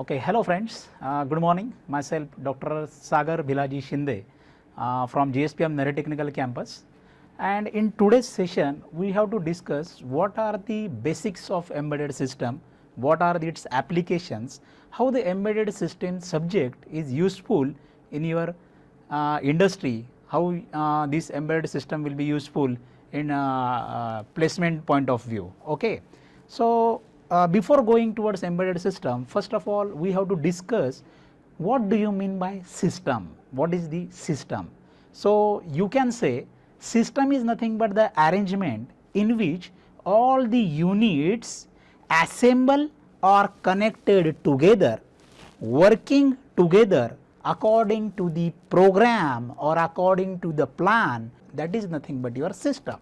Okay, hello friends. Good morning. Myself, Dr. Sagar Bhilaji Shinde from GSPM Nare Technical Campus. And in today's session, we have to discuss what are the basics of embedded system, what are its applications, how the embedded system subject is useful in your industry, how this embedded system will be useful in placement point of view. Okay, so before going towards embedded system, first of all we have to discuss what do you mean by system, what is the system. So you can say system is nothing but the arrangement in which all the units assemble or connected together, working together according to the program or according to the plan, that is nothing but your system.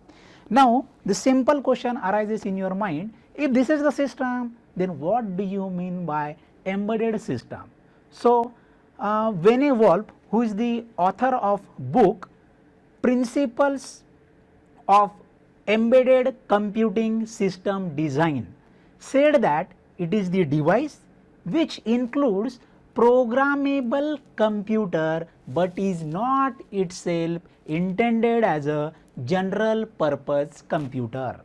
Now the simple question arises in your mind, if this is the system, then what do you mean by embedded system? So Vinay Wolf, who is the author of book Principles of Embedded Computing System Design, said that it is the device which includes programmable computer but is not itself intended as a general purpose computer.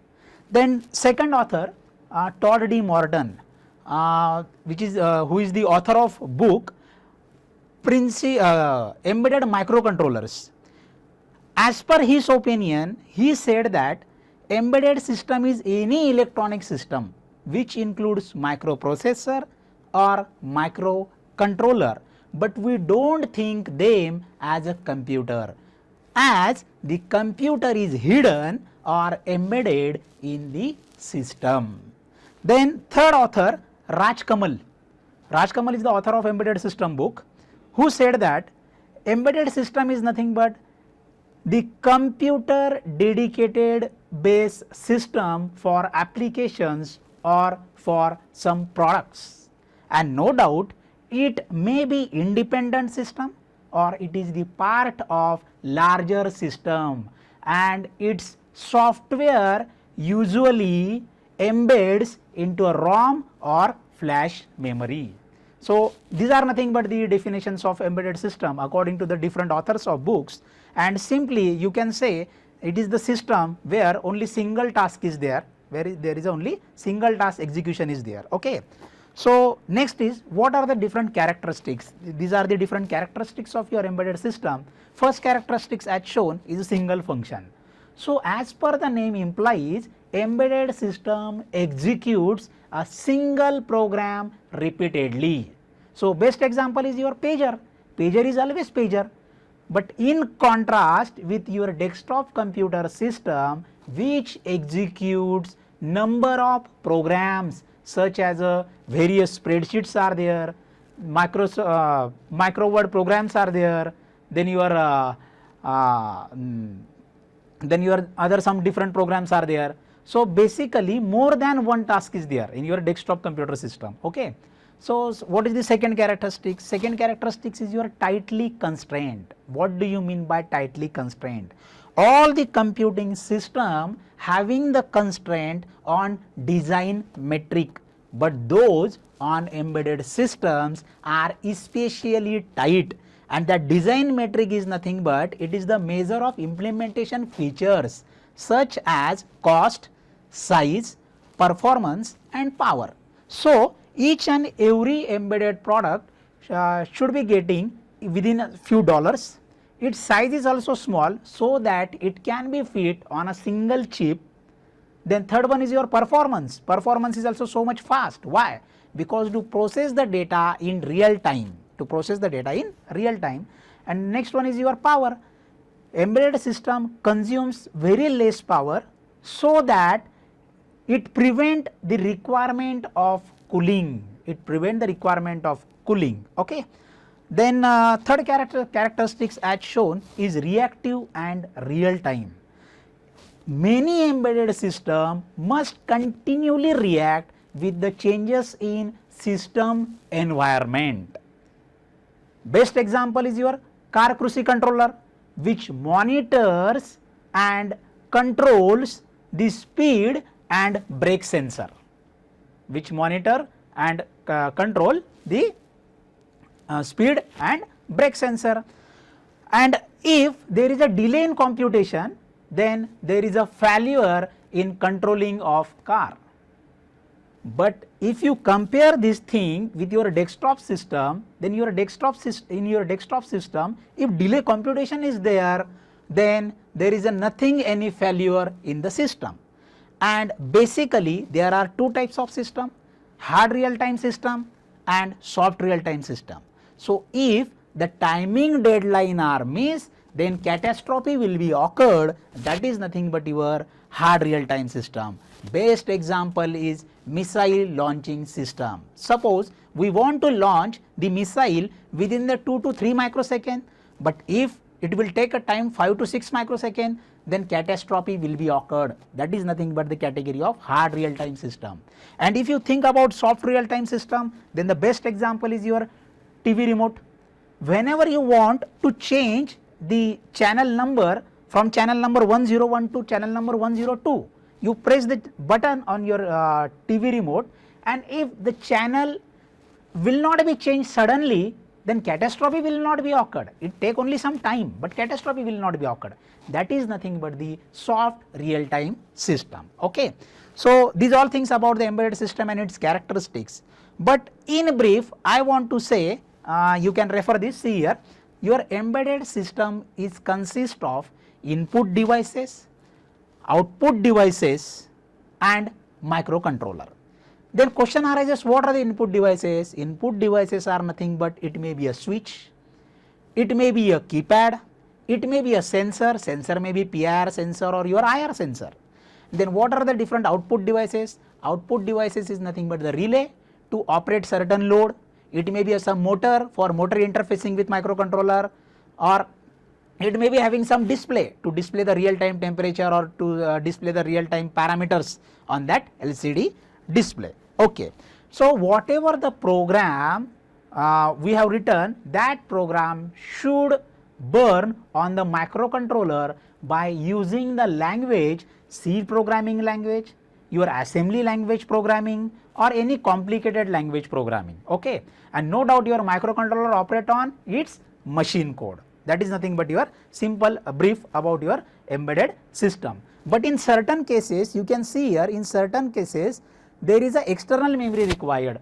Then second author, Todd D. Morton, who is the author of book Embedded Microcontrollers. As per his opinion, he said that embedded system is any electronic system which includes microprocessor or microcontroller, but we don't think them as a computer, as the computer is hidden or embedded in the system. Then third author, Raj Kamal. Raj Kamal is the author of Embedded System book, who said that embedded system is nothing but the computer dedicated base system for applications or for some products, and no doubt it may be independent system or it is the part of larger system, and its software usually embeds into a ROM or flash memory. So these are nothing but the definitions of embedded system according to the different authors of books, and simply you can say it is the system where only single task is there, where there is only single task execution is there. Okay. So next is, what are the different characteristics? These are the different characteristics of your embedded system. First characteristics as shown is a single function. So as per the name implies, embedded system executes a single program repeatedly. So best example is your pager. Pager is always pager. But in contrast with your desktop computer system, which executes number of programs such as various spreadsheets are there, micro word programs are there, then your other some different programs are there. So basically more than one task is there in your desktop computer system. Okay. So what is the second characteristic? Second characteristic is your tightly constrained. What do you mean by tightly constrained? All the computing system having the constraint on design metric, but those on embedded systems are especially tight, and the design metric is nothing but it is the measure of implementation features such as cost, size, performance and power. So each and every embedded product should be getting within a few dollars. Its size is also small so that it can be fit on a single chip. Then third one is your performance. Performance is also so much fast. Why? Because to process the data in real time, and next one is your power. Embedded system consumes very less power so that it prevent the requirement of cooling. Okay. Then third characteristics as shown is reactive and real time. Many embedded system must continually react with the changes in system environment. Best example is your car cruise controller, which monitors and controls the speed and brake sensor, which monitor and control the speed and brake sensor. And if there is a delay in computation, then there is a failure in controlling of car. But if you compare this thing with your desktop system, then your desktop in your desktop system, if delay computation is there, then there is a nothing any failure in the system. And basically there are two types of system, hard real time system and soft real time system. So if the timing deadline are missed, then catastrophe will be occurred, that is nothing but your hard real time system. Best example is missile launching system. Suppose we want to launch the missile within the 2 to 3 microsecond, but if it will take a time 5 to 6 microsecond, then catastrophe will be occurred. That is nothing but the category of hard real time system. And if you think about soft real time system, then the best example is your TV remote. Whenever you want to change the channel number from channel number 101 to channel number 102, you press the button on your TV remote, and if the channel will not be changed suddenly, then catastrophe will not be occurred. It take only some time, but catastrophe will not be occurred. That is nothing but the soft real time system. Okay. So these all things about the embedded system and its characteristics. But in brief, I want to say, you can refer this, see here, your embedded system is consist of input devices, output devices and microcontroller. Then question arises, what are the input devices? Input devices are nothing but it may be a switch, it may be a keypad, it may be a sensor, sensor may be PIR sensor or your IR sensor. Then what are the different output devices? Output devices is nothing but the relay to operate certain load. It may be some motor for motor interfacing with microcontroller, or it may be having some display to display the real time temperature or to display the real time parameters on that LCD display. Okay. So whatever the program we have written, that program should burn on the microcontroller by using the language C programming language, your assembly language programming or any complicated language programming. Okay. And no doubt your microcontroller operate on its machine code. That is nothing but your simple brief about your embedded system. But in certain cases, you can see here, in certain cases there is a external memory required.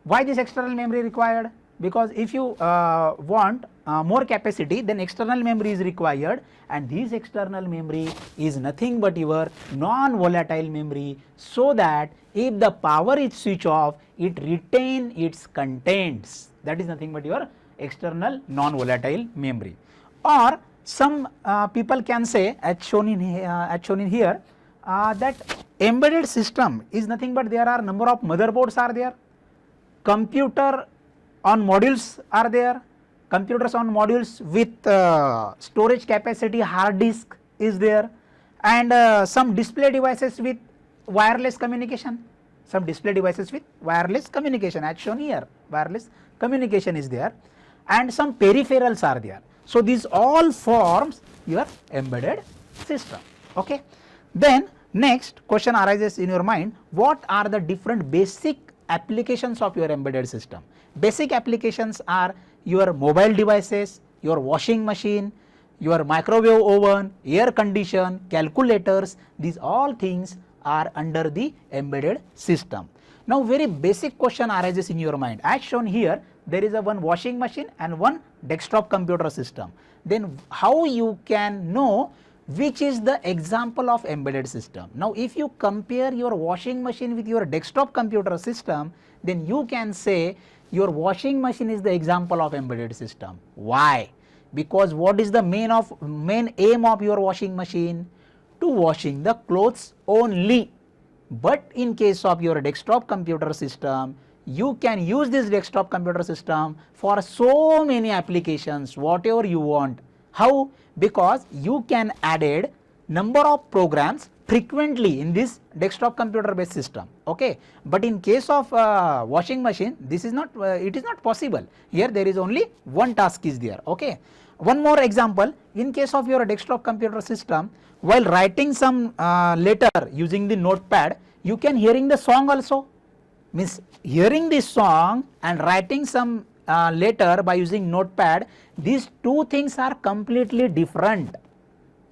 Why this external memory required? Because if you want more capacity, then external memory is required, and this external memory is nothing but your non-volatile memory, so that if the power is switched off, it retain its contents. That is nothing but your external non-volatile memory. Or some people can say, as shown in here, that embedded system is nothing but there are number of motherboards are there, computer on modules are there, computers on modules with storage capacity, hard disk is there, and some display devices with wireless communication, some display devices with wireless communication as shown here, wireless communication is there, and some peripherals are there. So these all forms your embedded system. Okay. Then next question arises in your mind, what are the different basic applications of your embedded system? Basic applications are your mobile devices, your washing machine, your microwave oven, air condition, calculators, these all things are under the embedded system. Now very basic question arises in your mind, as shown here there is a one washing machine and one desktop computer system. Then how you can know which is the example of embedded system? Now if you compare your washing machine with your desktop computer system, then you can say your washing machine is the example of embedded system. Why? Because what is the main aim of your washing machine? To washing the clothes only. But in case of your desktop computer system, you can use this desktop computer system for so many applications, whatever you want. How? Because you can add number of programs frequently in this desktop computer based system. Okay. But in case of washing machine, this is not it is not possible. Here there is only one task is there. Okay. One more example, in case of your desktop computer system, while writing some letter using the notepad, you can hearing the song also. means hearing this song and writing some letter by using notepad, these two things are completely different.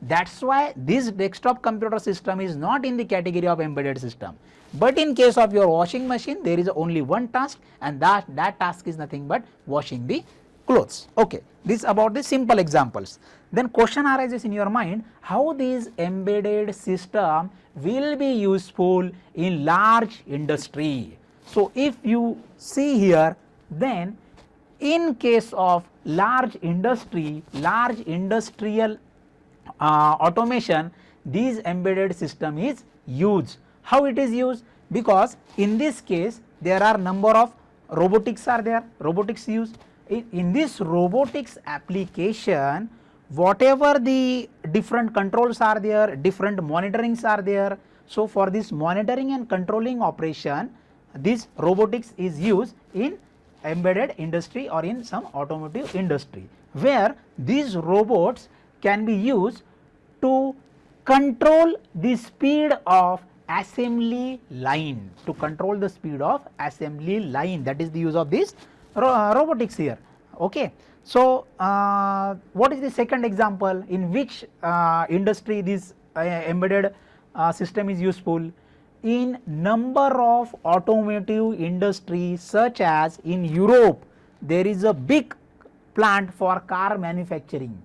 That's why this desktop computer system is not in the category of embedded system. But in case of your washing machine, there is only one task, and that task is nothing but washing the clothes. Okay, this about the simple examples. Then question arises in your mind, how this embedded system will be useful in large industry. So if you see here, then in case of large industry, large industrial automation, this embedded system is used. How it is used? Because in this case there are number of robotics are there, robotics used. In this robotics application, whatever the different controls are there, different monitorings are there. So for this monitoring and controlling operation, this robotics is used in embedded industry or in some automotive industry, where these robots can be used to control the speed of assembly line, to control the speed of assembly line. That is the use of this robotics here. Okay. So what is the second example in which industry this embedded system is useful? In number of automotive industries, such as in Europe, there is a big plant for car manufacturing.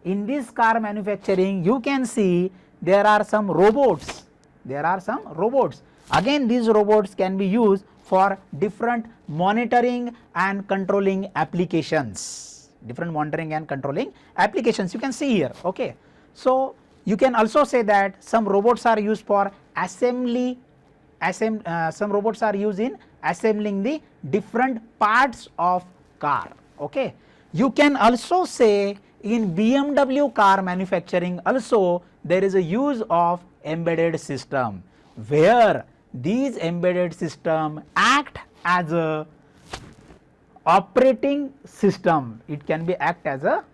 In this car manufacturing, you can see there are some robots. There are some robots. Again, these robots can be used for different monitoring and controlling applications. Different monitoring and controlling applications you can see here. Okay. So you can also say that some robots are used for assembly. Some robots are used in assembling the different parts of car. Okay. You can also say in BMW car manufacturing also there is a use of embedded system, where these embedded system act as a operating system. It can be act as a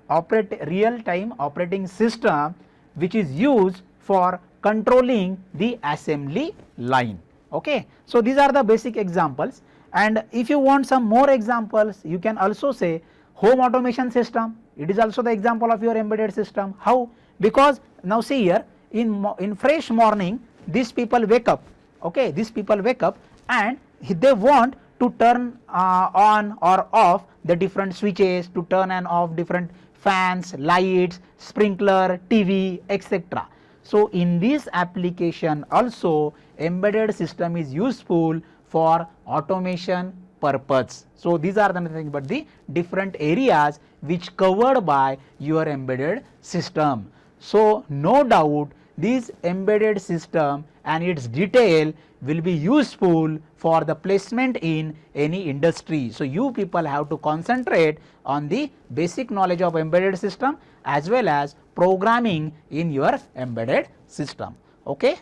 real time operating system, which is used for controlling the assembly line. Okay. So these are the basic examples, and if you want some more examples, you can also say home automation system. It is also the example of your embedded system. How? Because now see here, in fresh morning, these people wake up. Okay, these people wake up and they want to turn on or off the different switches, to turn and off different fans, lights, sprinkler, TV, etc. So in this application also embedded system is useful for automation purpose. So these are the nothing but the different areas which covered by your embedded system. So no doubt this embedded system and its detail will be useful for the placement in any industry. So you people have to concentrate on the basic knowledge of embedded system as well as programming in your embedded system. Okay.